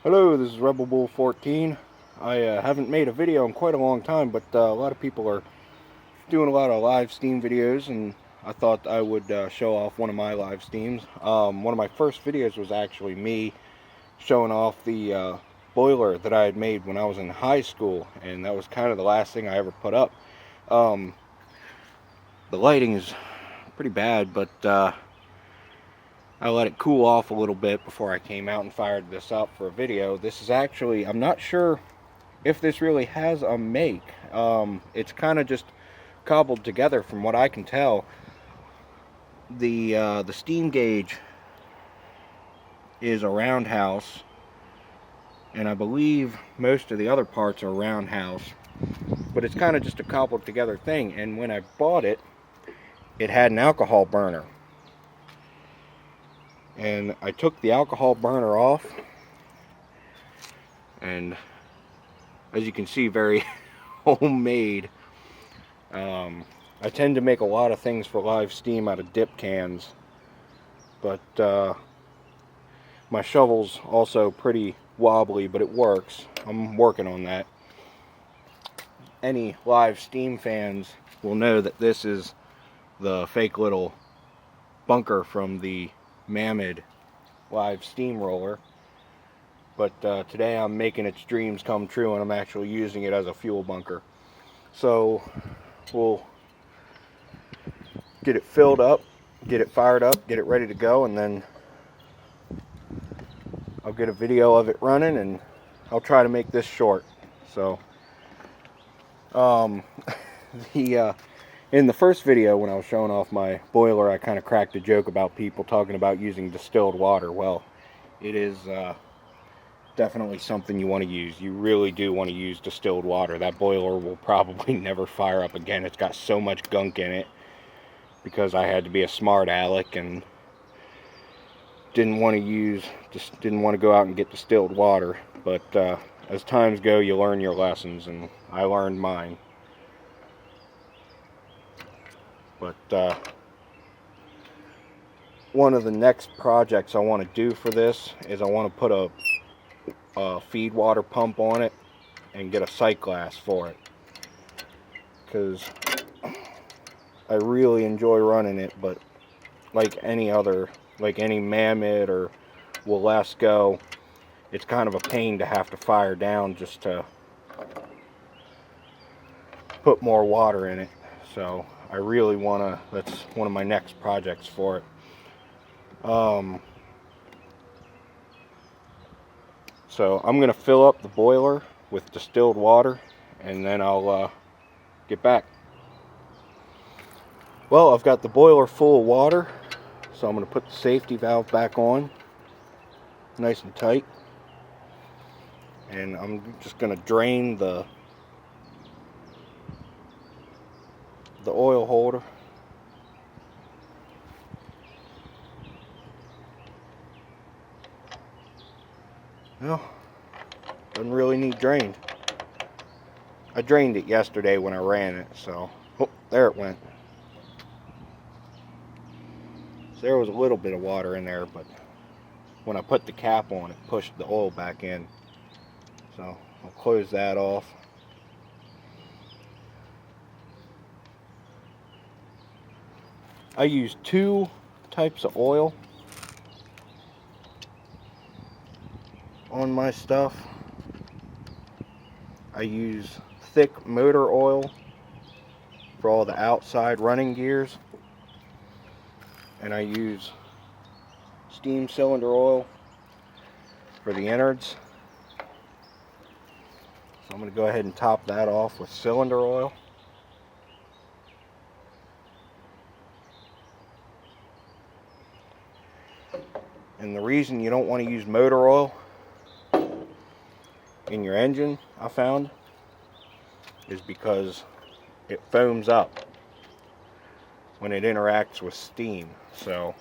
Hello, this is Rebel Bull 14. I haven't made a video in quite a long time, but a lot of people are doing a lot of live steam videos, and I thought I would show off one of my live steams. One of my first videos was actually me showing off the boiler that I had made when I was in high school, and that was kind of the last thing I ever put up. The lighting is pretty bad, but I let it cool off a little bit before I came out and fired this up for a video. This is actually, I'm not sure if this really has a make. It's kind of just cobbled together from what I can tell. The steam gauge is a roundhouse, and I believe most of the other parts are roundhouse, but it's kind of just a cobbled together thing. And when I bought it, it had an alcohol burner. And I took the alcohol burner off, and as you can see, very homemade. I tend to make a lot of things for live steam out of dip cans, but my shovel's also pretty wobbly, but it works. I'm working on that. Any live steam fans will know that this is the fake little bunker from the Mammoth live steamroller, but today I'm making its dreams come true, and I'm actually using it as a fuel bunker. So we'll get it filled up, get it fired up, get it ready to go, and then I'll get a video of it running, and I'll try to make this short. So in the first video, when I was showing off my boiler, I kind of cracked a joke about people talking about using distilled water. Well, it is definitely something you want to use. You really do want to use distilled water. That boiler will probably never fire up again. It's got so much gunk in it because I had to be a smart aleck and didn't want to go out and get distilled water. But as times go, you learn your lessons, and I learned mine. But one of the next projects I want to do for this is I want to put a feed water pump on it and get a sight glass for it, because I really enjoy running it. But like any Mammoth or Wilesco, it's kind of a pain to have to fire down just to put more water in it. So I really want to, that's one of my next projects for it. So I'm going to fill up the boiler with distilled water, and then I'll get back. Well, I've got the boiler full of water, so I'm going to put the safety valve back on, nice and tight. And I'm just going to drain the oil holder. Well, doesn't really need drained. I drained it yesterday when I ran it, so there it went. So there was a little bit of water in there, but when I put the cap on, it pushed the oil back in. So I'll close that off. I use two types of oil on my stuff. I use thick motor oil for all the outside running gears, and I use steam cylinder oil for the innards. So I'm going to go ahead and top that off with cylinder oil. And the reason you don't want to use motor oil in your engine, I found, is because it foams up when it interacts with steam. So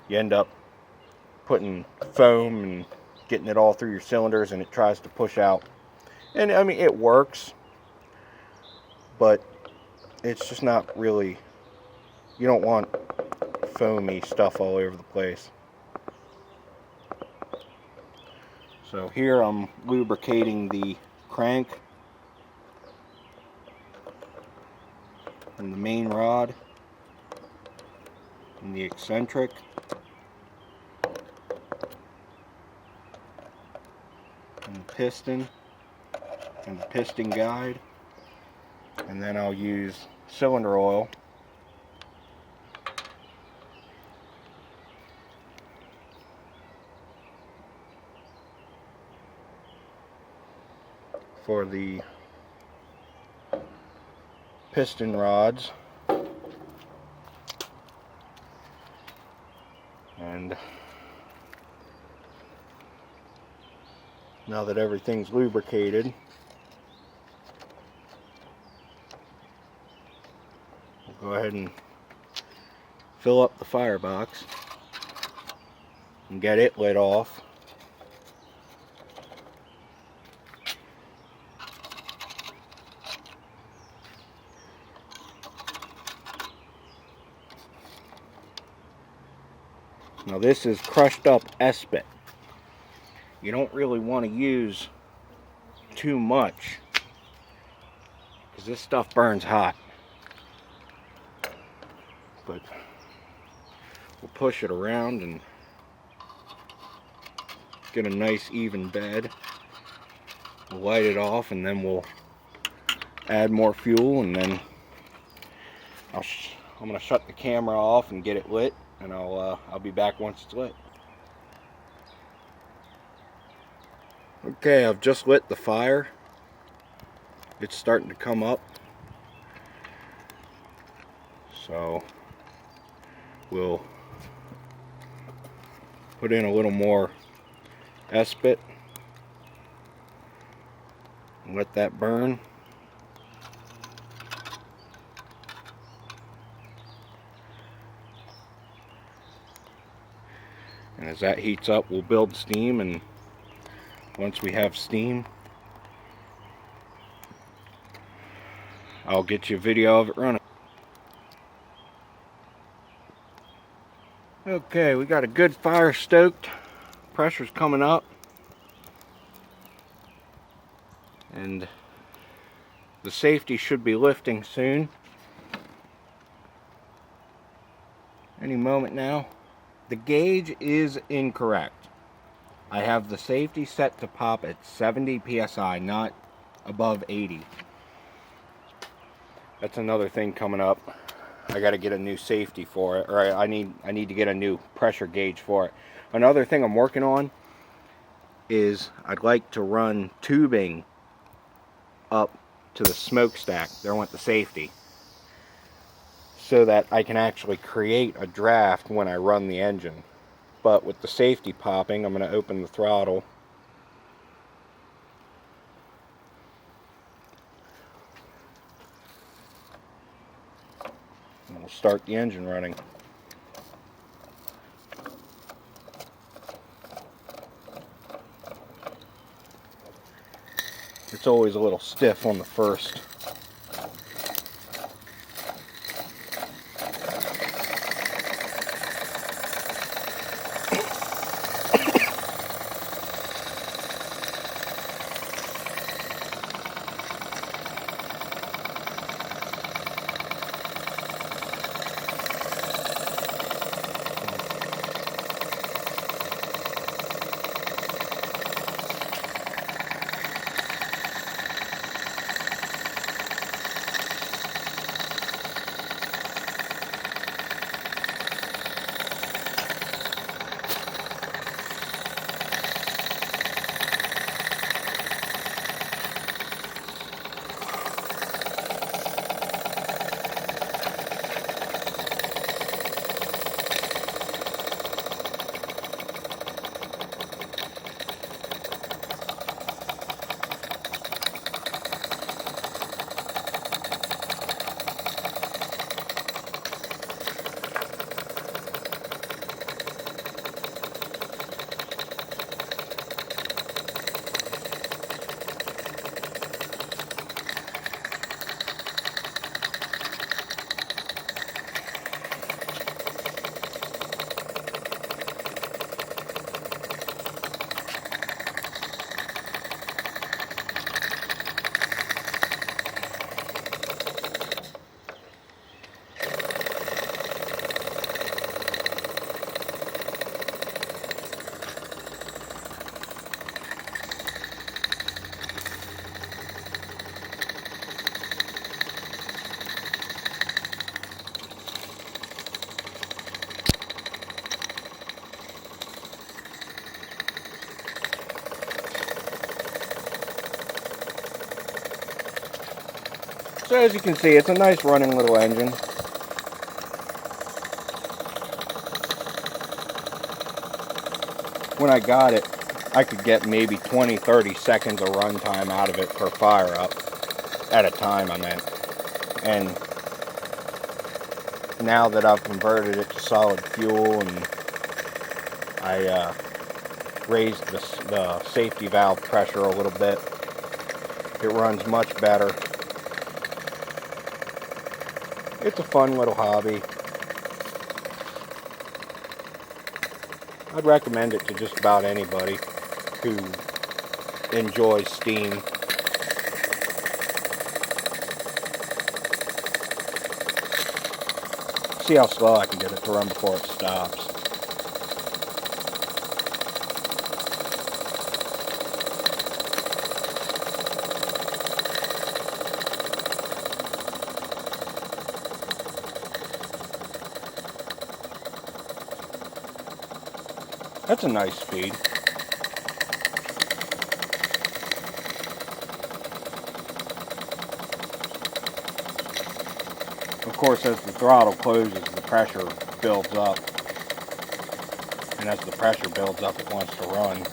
you end up putting foam and getting it all through your cylinders, and it tries to push out. And I mean, it works, but it's just not really, you don't want foamy stuff all over the place. So here I'm lubricating the crank and the main rod and the eccentric and the piston and the piston guide, and then I'll use cylinder oil for the piston rods. And now that everything's lubricated, we'll go ahead and fill up the firebox and get it lit off. Now this is crushed up espit. You don't really want to use too much because this stuff burns hot. But we'll push it around and get a nice even bed. We'll light it off, and then we'll add more fuel, and then I'm going to shut the camera off and get it lit, and I'll be back once it's lit. Okay, I've just lit the fire. It's starting to come up. So we'll put in a little more espit and let that burn. And as that heats up, we'll build steam, and once we have steam, I'll get you a video of it running. Okay, we got a good fire stoked. Pressure's coming up. And the safety should be lifting soon. Any moment now. The gauge is incorrect. I have the safety set to pop at 70 psi, not above 80. That's another thing coming up. I got to get a new safety for it, or I need to get a new pressure gauge for it. Another thing I'm working on is I'd like to run tubing up to the smokestack. There I want the safety, so that I can actually create a draft when I run the engine. But with the safety popping, I'm going to open the throttle. And we'll start the engine running. It's always a little stiff on the first. So as you can see, it's a nice running little engine. When I got it, I could get maybe 20-30 seconds of runtime out of it per fire up at a time, I meant. And now that I've converted it to solid fuel and I raised the safety valve pressure a little bit, it runs much better. It's a fun little hobby. I'd recommend it to just about anybody who enjoys steam. See how slow I can get it to run before it stops. That's a nice speed. Of course, as the throttle closes, the pressure builds up. And as the pressure builds up, it wants to run.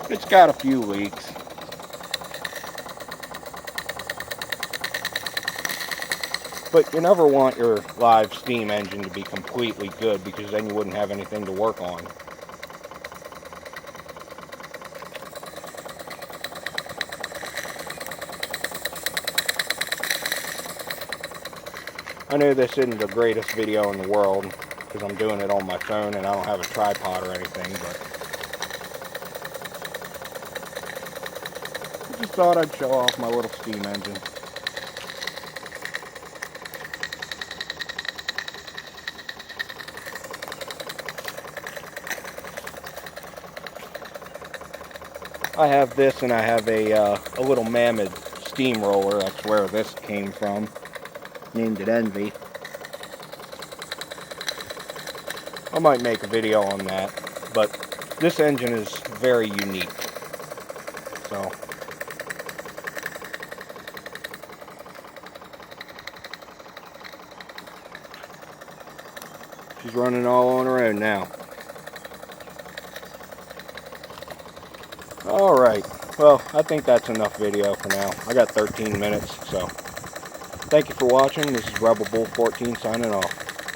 It's got a few leaks. But you never want your live steam engine to be completely good, because then you wouldn't have anything to work on. I know this isn't the greatest video in the world because I'm doing it on my phone and I don't have a tripod or anything, but I just thought I'd show off my little steam engine. I have this, and I have a little Mammoth steamroller. That's where this came from. Named it Envy. I might make a video on that, but this engine is very unique. So she's running all on her own now. Alright, well, I think that's enough video for now. I got 13 minutes, so thank you for watching. This is Rebel Bull 14 signing off.